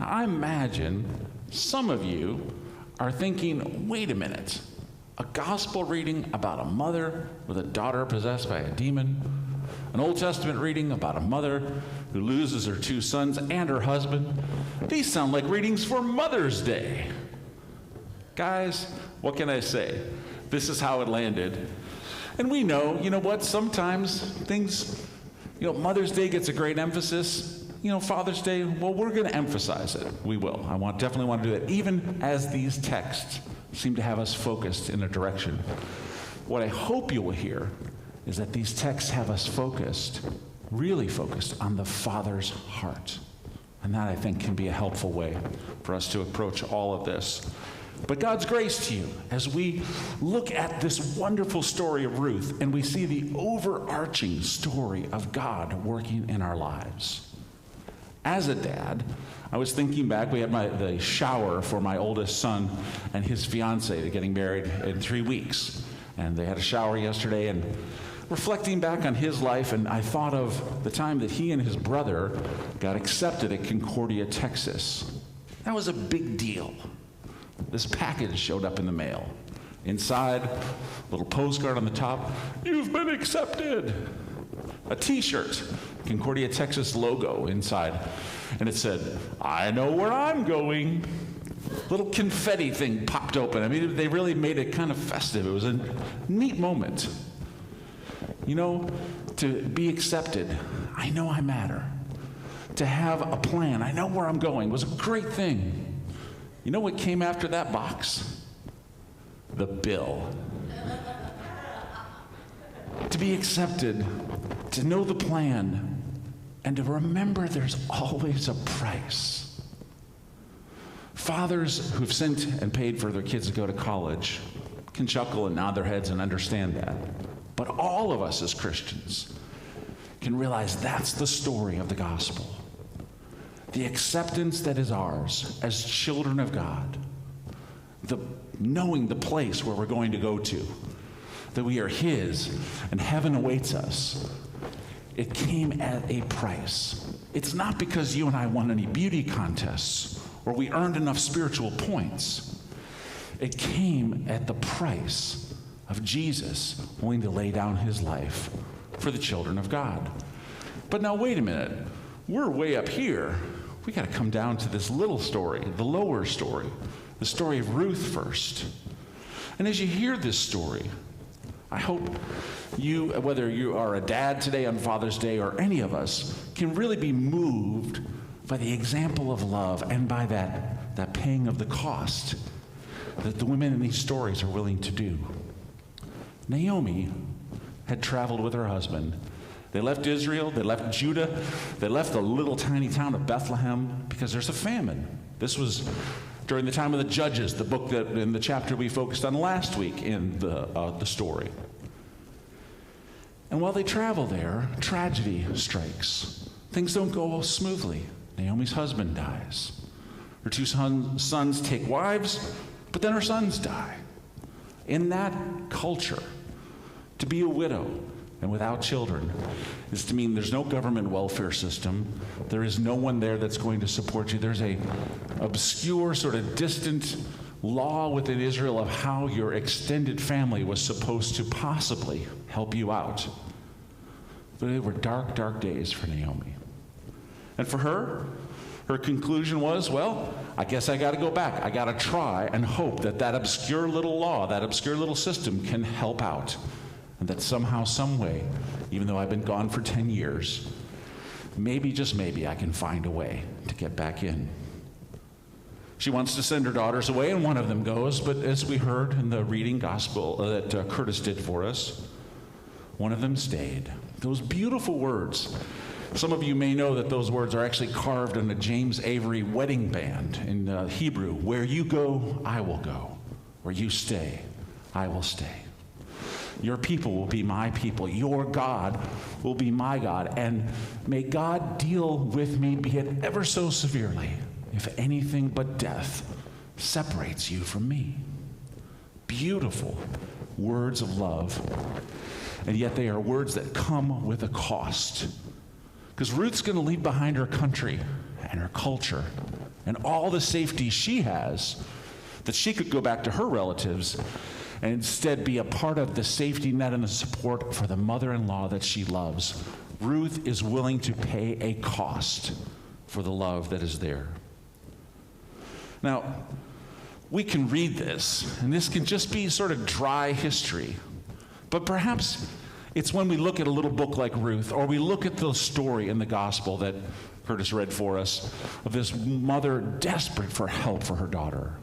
Now, I imagine some of you are thinking, wait a minute, a gospel reading about a mother with a daughter possessed by a demon, an Old Testament reading about a mother who loses her 2 sons and her husband. These sound like readings for Mother's Day. Guys, what can I say? This is how it landed. And we know, you know what, sometimes things, Mother's Day gets a great emphasis. Father's Day, well, we're going to emphasize it. We will. Definitely want to do that, even as these texts seem to have us focused in a direction. What I hope you will hear is that these texts have us focused, really focused, on the Father's heart. And that, I think, can be a helpful way for us to approach all of this. But God's grace to you as we look at this wonderful story of Ruth and we see the overarching story of God working in our lives. As a dad, I was thinking back, we had the shower for my oldest son and his fiancée. They're getting married in 3 weeks. And they had a shower yesterday, and reflecting back on his life, and I thought of the time that he and his brother got accepted at Concordia, Texas. That was a big deal. This package showed up in the mail. Inside, a little postcard on the top, "You've been accepted." A t-shirt, Concordia, Texas logo inside. And it said, "I know where I'm going." Little confetti thing popped open. They really made it kind of festive. It was a neat moment. To be accepted, I know I matter. To have a plan, I know where I'm going, was a great thing. You know what came after that box? The bill. To be accepted, to know the plan, and to remember there's always a price. Fathers who've sent and paid for their kids to go to college can chuckle and nod their heads and understand that. But all of us as Christians can realize that's the story of the gospel. The acceptance that is ours as children of God, knowing the place where we're going to go to, that we are His and heaven awaits us. It came at a price. It's not because you and I won any beauty contests or we earned enough spiritual points. It came at the price of Jesus willing to lay down His life for the children of God. But now wait a minute. We're way up here. We got to come down to this little story, the lower story, the story of Ruth first. And as you hear this story, I hope you, whether you are a dad today on Father's Day or any of us, can really be moved by the example of love and by that paying of the cost that the women in these stories are willing to do. Naomi had traveled with her husband. They left Israel, they left Judah, they left the little tiny town of Bethlehem because there's a famine. This was during the time of the Judges, the book that in the chapter we focused on last week in the story. And while they travel there, tragedy strikes. Things don't go smoothly. Naomi's husband dies. Her 2 sons take wives, but then her sons die. In that culture, to be a widow and without children is to mean there's no government welfare system. There is no one there that's going to support you. There's a obscure, sort of distant law within Israel of how your extended family was supposed to possibly help you out. But they were dark, dark days for Naomi. And for her conclusion was, well, I guess I got to go back. I got to try and hope that obscure little law, that obscure little system can help out. And that somehow, some way, even though I've been gone for 10 years, maybe, just maybe, I can find a way to get back in. She wants to send her daughters away, and one of them goes, but as we heard in the reading gospel that Curtis did for us, one of them stayed. Those beautiful words. Some of you may know that those words are actually carved in a James Avery wedding band in Hebrew. Where you go, I will go. Where you stay, I will stay. Your people will be my people. Your God will be my God. And may God deal with me, be it ever so severely, if anything but death separates you from me. Beautiful words of love. And yet they are words that come with a cost. Because Ruth's going to leave behind her country and her culture and all the safety she has, that she could go back to her relatives and instead be a part of the safety net and the support for the mother-in-law that she loves. Ruth is willing to pay a cost for the love that is there. Now, we can read this, and this can just be sort of dry history, but perhaps it's when we look at a little book like Ruth, or we look at the story in the gospel that Curtis read for us of this mother desperate for help for her daughter,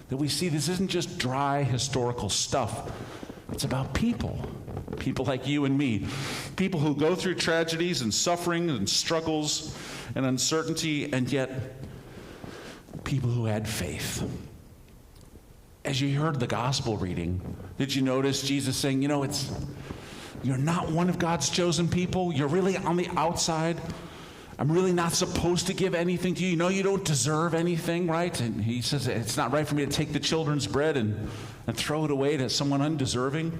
that we see this isn't just dry historical stuff. It's about people like you and me, people who go through tragedies and suffering and struggles and uncertainty, and yet people who had faith. As you heard the gospel reading, did you notice Jesus saying, you're not one of God's chosen people. You're really on the outside. I'm really not supposed to give anything to you. You don't deserve anything, right? And he says, it's not right for me to take the children's bread and throw it away to someone undeserving.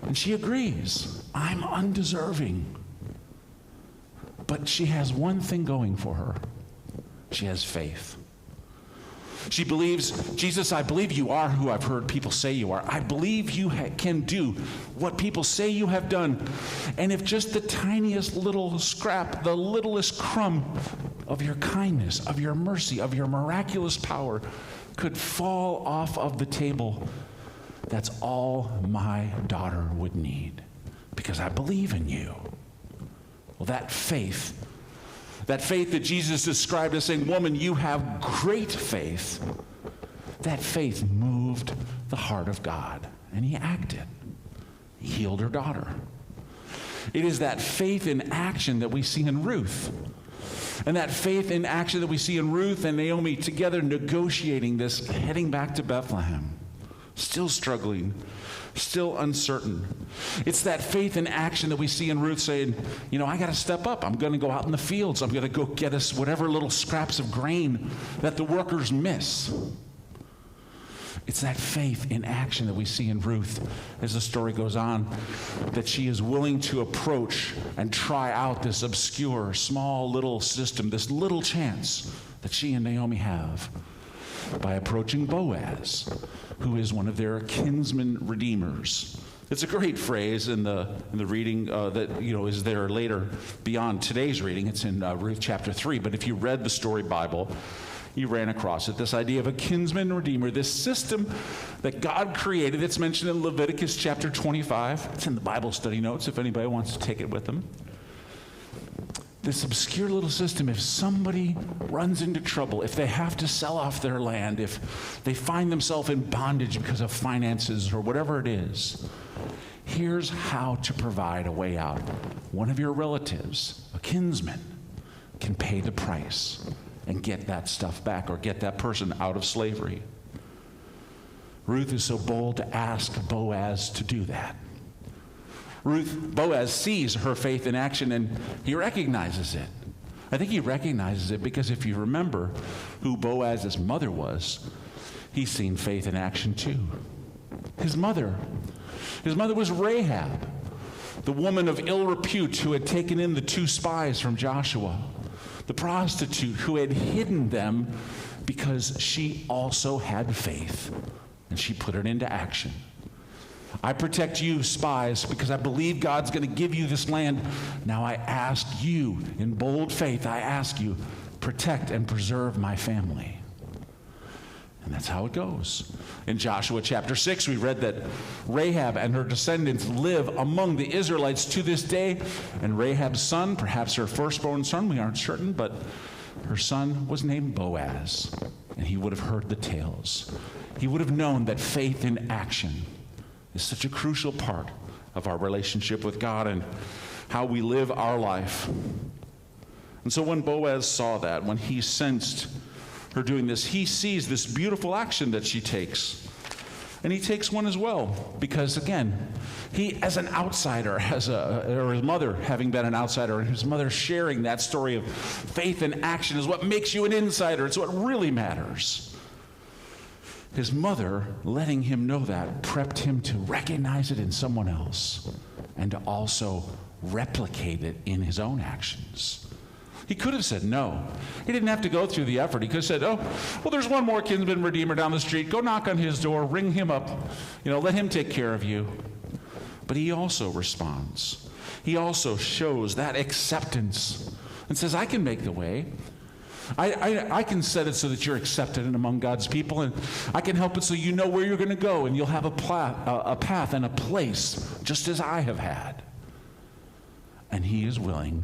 And she agrees. I'm undeserving. But she has one thing going for her. She has faith. She believes, Jesus, I believe you are who I've heard people say you are. I believe you can do what people say you have done. And if just the tiniest little scrap, the littlest crumb of your kindness, of your mercy, of your miraculous power could fall off of the table, that's all my daughter would need, because I believe in you. Well, that faith that Jesus described as saying, woman, you have great faith, that faith moved the heart of God, and he acted. He healed her daughter. It is that faith in action that we see in Ruth. And that faith in action that we see in Ruth and Naomi together negotiating this, heading back to Bethlehem, still struggling, still uncertain. It's that faith in action that we see in Ruth saying, I got to step up. I'm going to go out in the fields. I'm going to go get us whatever little scraps of grain that the workers miss. It's that faith in action that we see in Ruth as the story goes on, that she is willing to approach and try out this obscure, small little system, this little chance that she and Naomi have by approaching Boaz, who is one of their kinsman redeemers. It's a great phrase in the reading that is there later beyond today's reading. It's in Ruth chapter 3. But if you read the story Bible, you ran across it, this idea of a kinsman redeemer, this system that God created. It's mentioned in Leviticus chapter 25. It's in the Bible study notes if anybody wants to take it with them. This obscure little system, if somebody runs into trouble, if they have to sell off their land, if they find themselves in bondage because of finances or whatever it is, here's how to provide a way out. One of your relatives, a kinsman, can pay the price and get that stuff back, or get that person out of slavery. Ruth is so bold to ask Boaz to do that. Boaz sees her faith in action, and he recognizes it. I think he recognizes it because if you remember who Boaz's mother was, he's seen faith in action too. His mother was Rahab, the woman of ill repute who had taken in the 2 spies from Joshua, the prostitute who had hidden them because she also had faith, and she put it into action. I protect you, spies, because I believe God's going to give you this land. Now I ask you, in bold faith, I ask you, protect and preserve my family. And that's how it goes. In Joshua chapter 6, we read that Rahab and her descendants live among the Israelites to this day. And Rahab's son, perhaps her firstborn son, we aren't certain, but her son was named Boaz. And he would have heard the tales. He would have known that faith in action is such a crucial part of our relationship with God and how we live our life. And so when Boaz saw that, when he sensed her doing this, he sees this beautiful action that she takes. And he takes one as well, because again, he as an outsider, or his mother having been an outsider, and his mother sharing that story of faith and action is what makes you an insider. It's what really matters. His mother, letting him know that, prepped him to recognize it in someone else and to also replicate it in his own actions. He could have said no. He didn't have to go through the effort. He could have said, oh, well, there's one more kinsman redeemer down the street. Go knock on his door, ring him up, let him take care of you. But he also responds. He also shows that acceptance and says, I can make the way. I can set it so that you're accepted and among God's people, and I can help it so you know where you're going to go, and you'll have a path and a place, just as I have had. And he is willing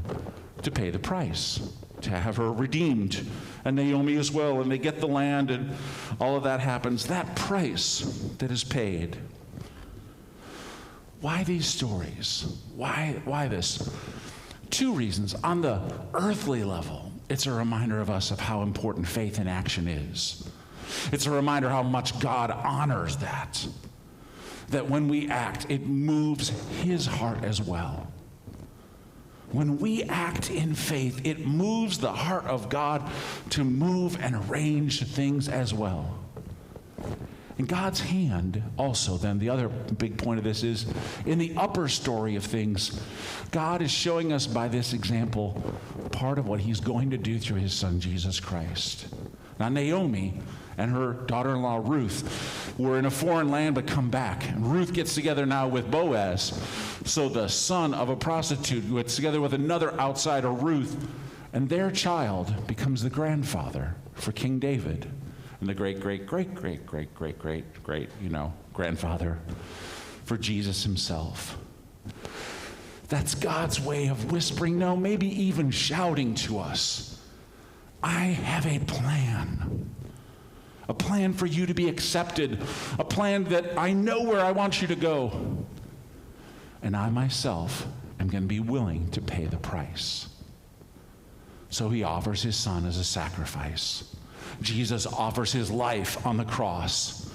to pay the price, to have her redeemed, and Naomi as well, and they get the land, and all of that happens. That price that is paid. Why these stories? Why this? Two reasons. On the earthly level, it's a reminder of us of how important faith in action is. It's a reminder how much God honors that. That when we act, it moves his heart as well. When we act in faith, it moves the heart of God to move and arrange things as well. And God's hand also, then, the other big point of this is, in the upper story of things, God is showing us by this example part of what he's going to do through his son, Jesus Christ. Now, Naomi and her daughter-in-law, Ruth, were in a foreign land but come back. And Ruth gets together now with Boaz. So the son of a prostitute gets together with another outsider, Ruth, and their child becomes the grandfather for King David. And the great, grandfather for Jesus himself. That's God's way of whispering, no, maybe even shouting to us, I have a plan. A plan for you to be accepted. A plan that I know where I want you to go. And I myself am going to be willing to pay the price. So he offers his son as a sacrifice. Jesus offers his life on the cross.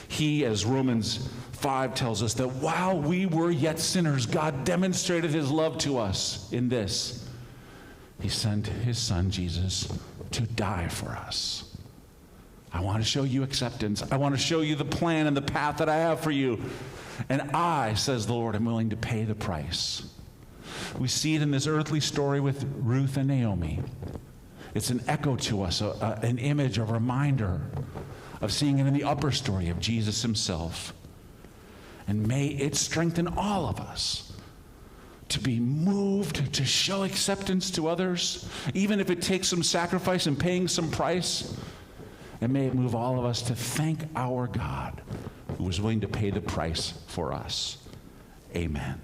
He, as Romans 5 tells us, that while we were yet sinners, God demonstrated his love to us in this. He sent his son, Jesus, to die for us. I want to show you acceptance. I want to show you the plan and the path that I have for you. And I, says the Lord, am willing to pay the price. We see it in this earthly story with Ruth and Naomi. It's an echo to us, an image, a reminder of seeing it in the upper story of Jesus himself. And may it strengthen all of us to be moved to show acceptance to others, even if it takes some sacrifice and paying some price. And may it move all of us to thank our God who was willing to pay the price for us. Amen.